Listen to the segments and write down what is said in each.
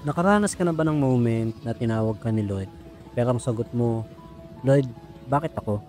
Nakaranas ka na ba ng moment na tinawag ka ni Lord, pero ang sagot mo, "Lord, bakit ako?"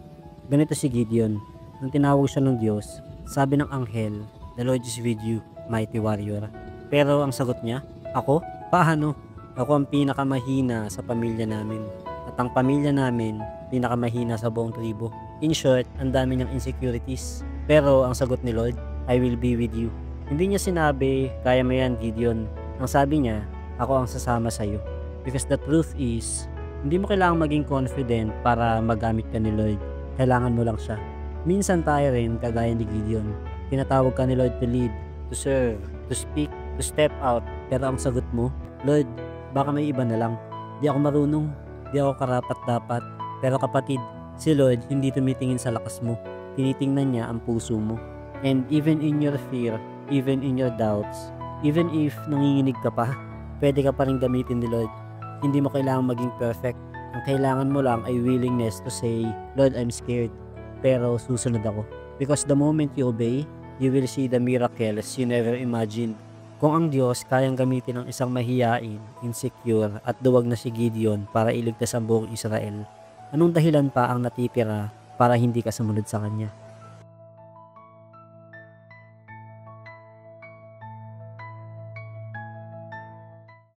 Ganito si Gideon, nung tinawag siya ng Diyos, sabi ng anghel, "The Lord is with you, mighty warrior." Pero ang sagot niya, "Ako? Paano? Ako ang pinakamahina sa pamilya namin. At ang pamilya namin, pinakamahina sa buong tribo." In short, ang dami niyang insecurities. Pero ang sagot ni Lord, "I will be with you." Hindi niya sinabi, "Kaya mo yan, Gideon." Ang sabi niya, "Ako ang sasama sa'yo." Because the truth is, hindi mo kailangang maging confident para magamit ka ni Lord. Kailangan mo lang siya. Minsan tayo rin, kagaya ni Gideon, tinatawag ka ni Lord to lead, to serve, to speak, to step out. Pero ang sagot mo, "Lord, baka may iba na lang. Di ako marunong, di ako karapat-dapat." Pero kapatid, si Lord hindi tumitingin sa lakas mo. Tinitingnan niya ang puso mo. And even in your fear, even in your doubts, even if nanginginig ka pa, pwede ka pa rin gamitin ni Lord. Hindi mo kailangang maging perfect. Ang kailangan mo lang ay willingness to say, "Lord, I'm scared, pero susunod ako." Because the moment you obey, you will see the miracles you never imagined. Kung ang Diyos kayang gamitin ng isang mahiyain, insecure, at duwag na si Gideon para iligtas ang buong Israel, anong dahilan pa ang natitira para hindi ka sumunod sa Kanya?